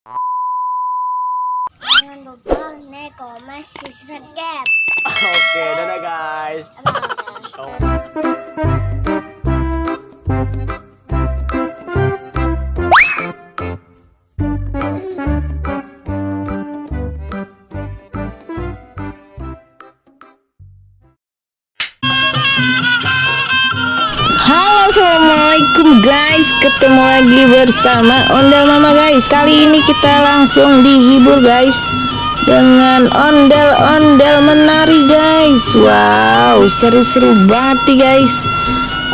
Jangan lupa like, comment, subscribe. Oke, dadah guys. Bye. Halo, assalamualaikum guys, ketemu lagi bersama Ondel Mama guys. Kali ini kita langsung dihibur guys dengan ondel-ondel menari guys. Wow, seru-seru banget nih guys.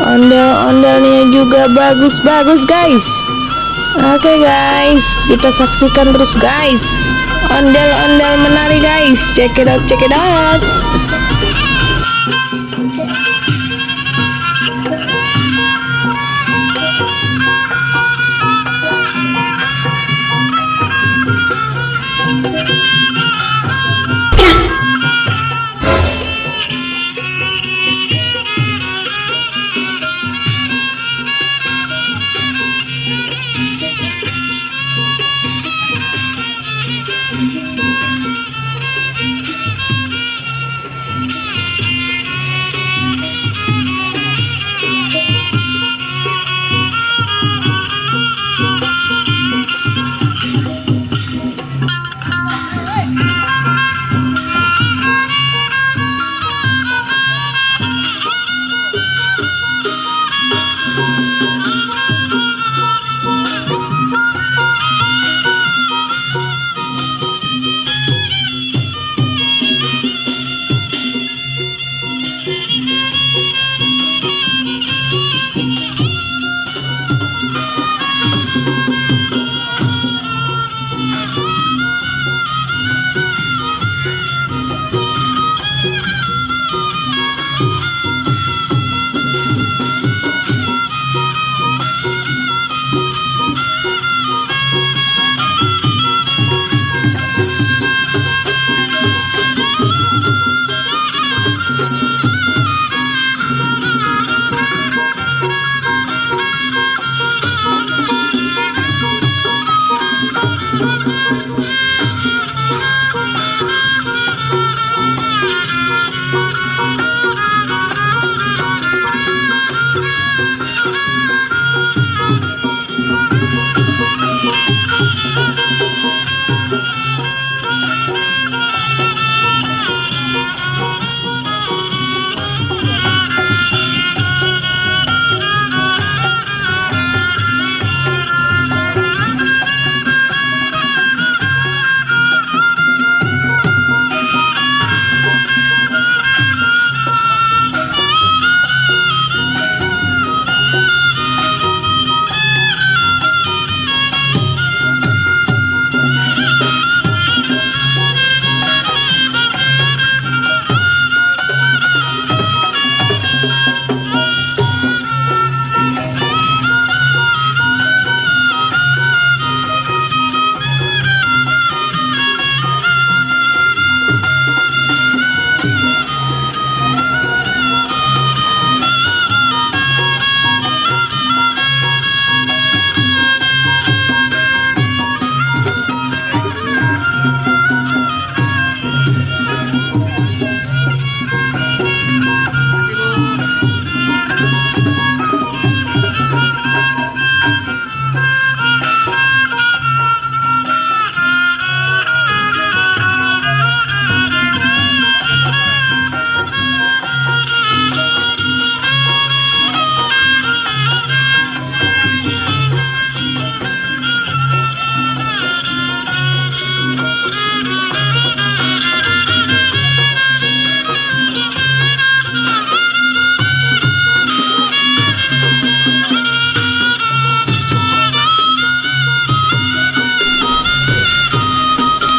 Ondel-ondelnya juga bagus-bagus guys. Oke guys, kita saksikan terus guys ondel-ondel menari guys. Check it out, check it out.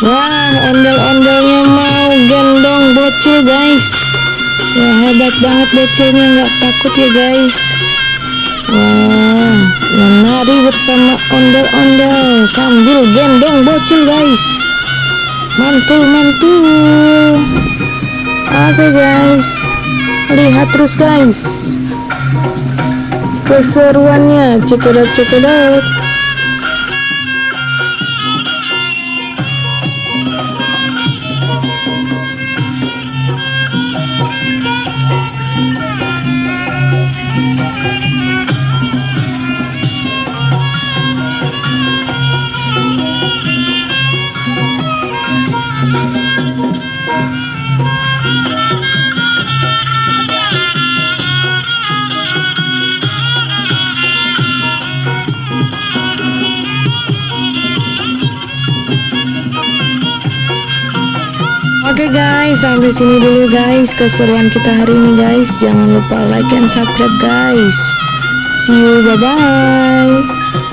Wah, ondel-ondelnya mau gendong bocil guys. Wah, hebat banget bocilnya, nggak takut ya guys. Wah, menari bersama ondel-ondel sambil gendong bocil guys. Mantul-mantul. Oke guys, lihat terus guys keseruannya. Check it out, check it out. Oke guys, sampai sini dulu guys keseruan kita hari ini guys. Jangan lupa like and subscribe guys. See you, bye bye.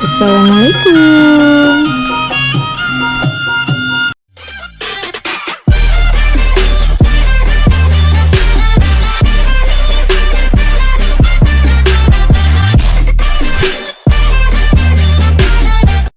Assalamualaikum.